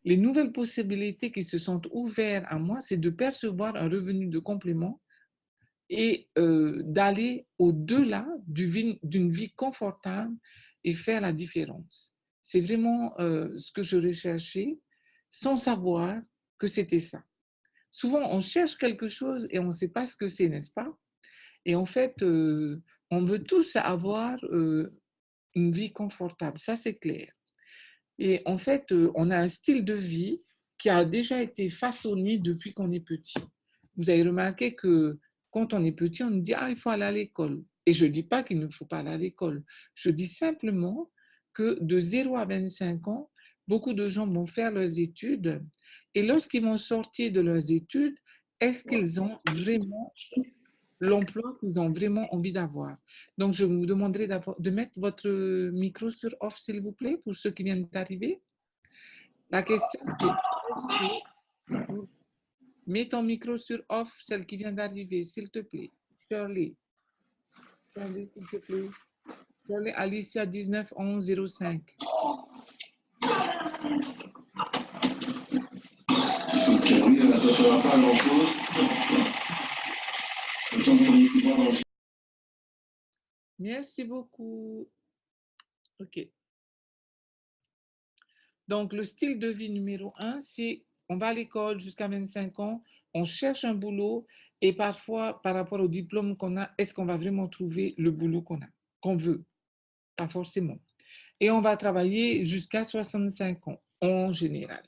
les nouvelles possibilités qui se sont ouvertes à moi, c'est de percevoir un revenu de complément et d'aller au-delà d'une vie confortable et faire la différence. C'est vraiment ce que je recherchais sans savoir que c'était ça. Souvent, on cherche quelque chose et on ne sait pas ce que c'est, n'est-ce pas? Et en fait, on veut tous avoir une vie confortable, ça c'est clair. Et en fait, on a un style de vie qui a déjà été façonné depuis qu'on est petit. Vous avez remarqué que quand on est petit, on nous dit ah, il faut aller à l'école. Et je ne dis pas qu'il ne faut pas aller à l'école. Je dis simplement que de 0 à 25 ans, beaucoup de gens vont faire leurs études. Et lorsqu'ils vont sortir de leurs études, est-ce qu'ils ont vraiment l'emploi qu'ils ont vraiment envie d'avoir? Donc, je vous demanderai de mettre votre micro sur off, s'il vous plaît, pour ceux qui viennent d'arriver. La question, c'est mets ton micro sur off, celle qui vient d'arriver, s'il te plaît. Shirley. Shirley, s'il te plaît. Shirley, Alicia, 19 11 05. Oui, ça ne fera pas grand-chose. Merci beaucoup. OK. Donc, le style de vie numéro 1, c'est on va à l'école jusqu'à 25 ans, on cherche un boulot et parfois, par rapport au diplôme qu'on a, est-ce qu'on va vraiment trouver le boulot qu'on veut? Pas forcément. Et on va travailler jusqu'à 65 ans, en général,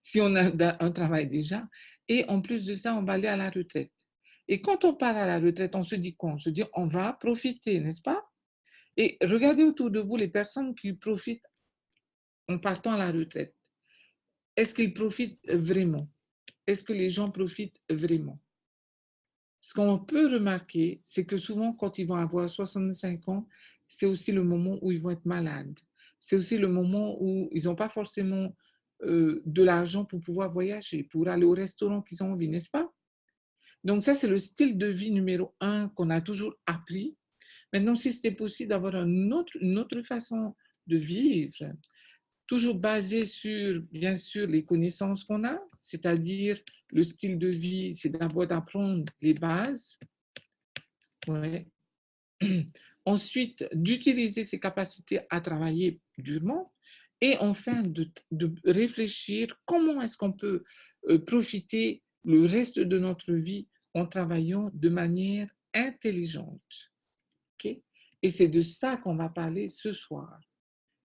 si on a un travail déjà. Et en plus de ça, on va aller à la retraite. Et quand on part à la retraite, on se dit quoi? On se dit on va profiter, n'est-ce pas? Et regardez autour de vous les personnes qui profitent en partant à la retraite. Est-ce qu'ils profitent vraiment? Est-ce que les gens profitent vraiment? Ce qu'on peut remarquer, c'est que souvent, quand ils vont avoir 65 ans, c'est aussi le moment où ils vont être malades. C'est aussi le moment où ils n'ont pas forcément de l'argent pour pouvoir voyager, pour aller au restaurant qu'ils ont envie, n'est-ce pas? Donc ça, c'est le style de vie numéro 1 qu'on a toujours appris. Maintenant, si c'était possible d'avoir une autre façon de vivre, toujours basé sur, bien sûr, les connaissances qu'on a, c'est-à-dire le style de vie, c'est d'abord d'apprendre les bases. Ouais. Ensuite, d'utiliser ses capacités à travailler durement. Et enfin, de réfléchir comment est-ce qu'on peut profiter le reste de notre vie en travaillant de manière intelligente. Okay? Et c'est de ça qu'on va parler ce soir.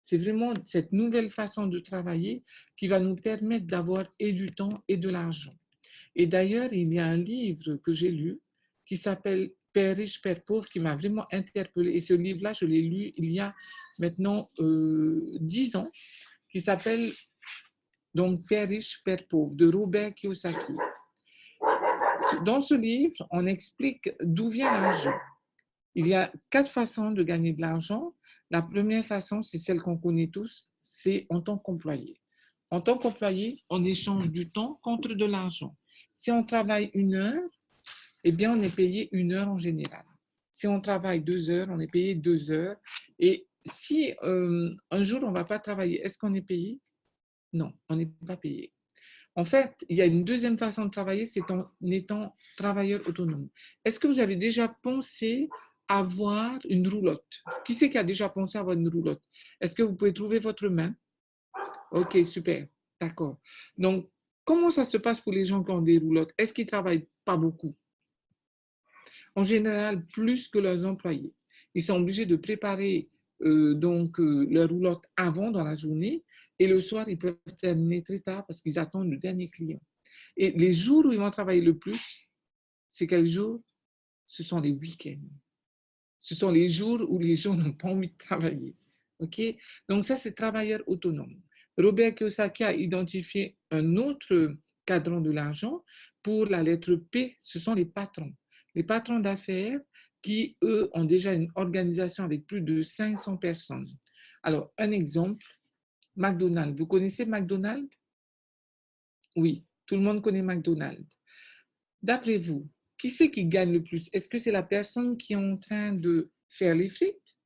C'est vraiment cette nouvelle façon de travailler qui va nous permettre d'avoir et du temps et de l'argent. Et d'ailleurs, il y a un livre que j'ai lu qui s'appelle Père riche, Père pauvre, qui m'a vraiment interpellée. Et ce livre-là, je l'ai lu il y a maintenant 10 ans, qui s'appelle donc Père riche, Père pauvre, de Robert Kiyosaki. Dans ce livre, on explique d'où vient l'argent. Il y a 4 façons de gagner de l'argent. La première façon, c'est celle qu'on connaît tous, c'est en tant qu'employé. En tant qu'employé, on échange du temps contre de l'argent. Si on travaille 1 heure, eh bien, on est payé 1 heure en général. Si on travaille 2 heures, on est payé 2 heures. Et si un jour, on ne va pas travailler, est-ce qu'on est payé? Non, on n'est pas payé. En fait, il y a une deuxième façon de travailler, c'est en étant travailleur autonome. Est-ce que vous avez déjà pensé avoir une roulotte? Qui c'est qui a déjà pensé avoir une roulotte? Est-ce que vous pouvez trouver votre main? Ok, super, d'accord. Donc, comment ça se passe pour les gens qui ont des roulottes? Est-ce qu'ils ne travaillent pas beaucoup? En général, plus que leurs employés. Ils sont obligés de préparer leur roulotte avant dans la journée et le soir, ils peuvent terminer très tard parce qu'ils attendent le dernier client. Et les jours où ils vont travailler le plus, c'est quels jours? Ce sont les week-ends. Ce sont les jours où les gens n'ont pas envie de travailler. OK? Donc ça, c'est travailleur autonome. Robert Kiyosaki a identifié un autre cadran de l'argent. Pour la lettre P, ce sont les patrons. Les patrons d'affaires qui, eux, ont déjà une organisation avec plus de 500 personnes. Alors, un exemple, McDonald's. Vous connaissez McDonald's? Oui, tout le monde connaît McDonald's. D'après vous, qui c'est qui gagne le plus? Est-ce que c'est la personne qui est en train de faire les frites?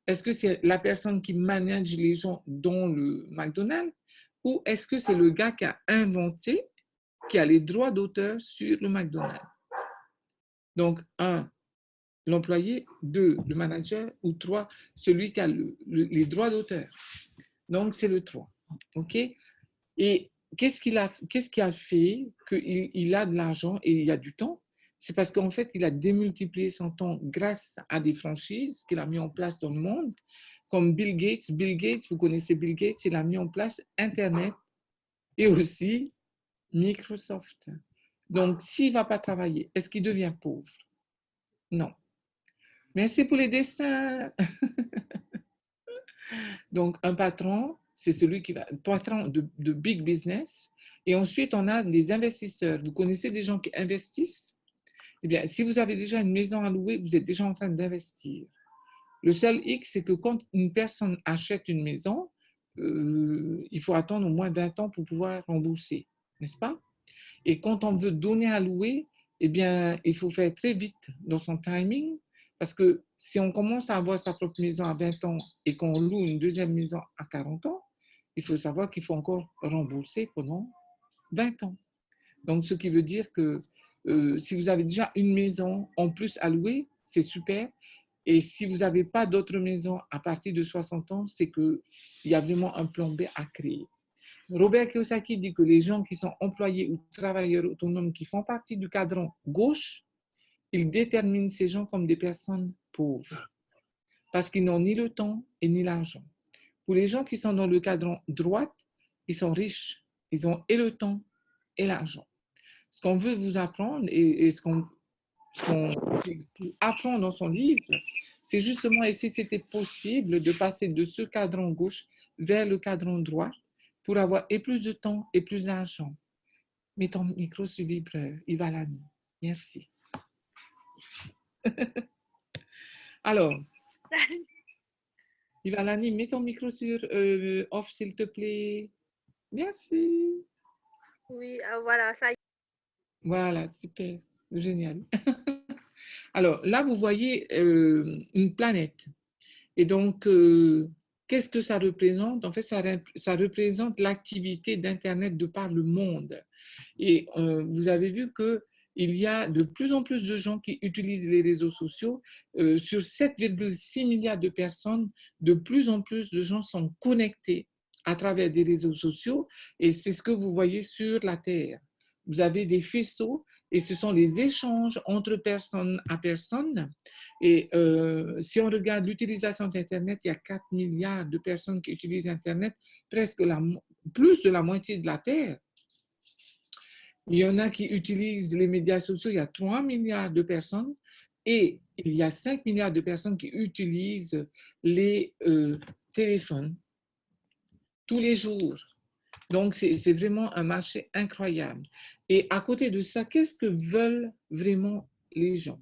Est-ce que c'est la personne qui manage les gens dans le McDonald's? ou est-ce que c'est le gars qui a inventé, qui a les droits d'auteur sur le McDonald's? Donc, 1, l'employé, 2, le manager, ou 3, celui qui a les droits d'auteur. Donc, c'est le 3. OK? Et qu'est-ce qui a fait qu'il a de l'argent et il y a du temps? C'est parce qu'en fait, il a démultiplié son temps grâce à des franchises qu'il a mis en place dans le monde, comme Bill Gates. Bill Gates, vous connaissez Bill Gates, il a mis en place Internet et aussi Microsoft. Donc, s'il ne va pas travailler, est-ce qu'il devient pauvre? Non. Merci pour les dessins. Donc, un patron, c'est celui qui va, patron de big business. Et ensuite, on a des investisseurs. Vous connaissez des gens qui investissent? Eh bien, si vous avez déjà une maison à louer, vous êtes déjà en train d'investir. Le seul hic, c'est que quand une personne achète une maison, il faut attendre au moins 20 ans pour pouvoir rembourser, n'est-ce pas? Et quand on veut donner à louer, eh bien, il faut faire très vite dans son timing, parce que si on commence à avoir sa propre maison à 20 ans et qu'on loue une deuxième maison à 40 ans, il faut savoir qu'il faut encore rembourser pendant 20 ans. Donc, ce qui veut dire que si vous avez déjà une maison en plus à louer, c'est super. Et si vous n'avez pas d'autres maisons à partir de 60 ans, c'est qu'il y a vraiment un plan B à créer. Robert Kiyosaki dit que les gens qui sont employés ou travailleurs autonomes qui font partie du cadran gauche, il détermine ces gens comme des personnes pauvres parce qu'ils n'ont ni le temps et ni l'argent. Pour les gens qui sont dans le cadran droite, ils sont riches, ils ont et le temps et l'argent. Ce qu'on veut vous apprendre et ce qu'on apprend dans son livre, c'est justement et si c'était possible de passer de ce cadran gauche vers le cadran droit pour avoir et plus de temps et plus d'argent. Mets ton micro sur vibreur, Ivalani. Merci. Alors, Ivalani, mets ton micro sur off, s'il te plaît. Merci. Oui, voilà, ça y est. Voilà, super, génial. Alors, là, vous voyez une planète. Et donc, qu'est-ce que ça représente? En fait, ça représente l'activité d'Internet de par le monde. Et vous avez vu qu'il y a de plus en plus de gens qui utilisent les réseaux sociaux. Sur 7,6 milliards de personnes, de plus en plus de gens sont connectés à travers des réseaux sociaux. Et c'est ce que vous voyez sur la Terre. Vous avez des faisceaux et ce sont les échanges entre personne à personne. Et si on regarde l'utilisation d'Internet, il y a 4 milliards de personnes qui utilisent Internet, presque plus de la moitié de la Terre. Il y en a qui utilisent les médias sociaux, il y a 3 milliards de personnes et il y a 5 milliards de personnes qui utilisent les téléphones tous les jours. Donc, c'est vraiment un marché incroyable. Et à côté de ça, qu'est-ce que veulent vraiment les gens?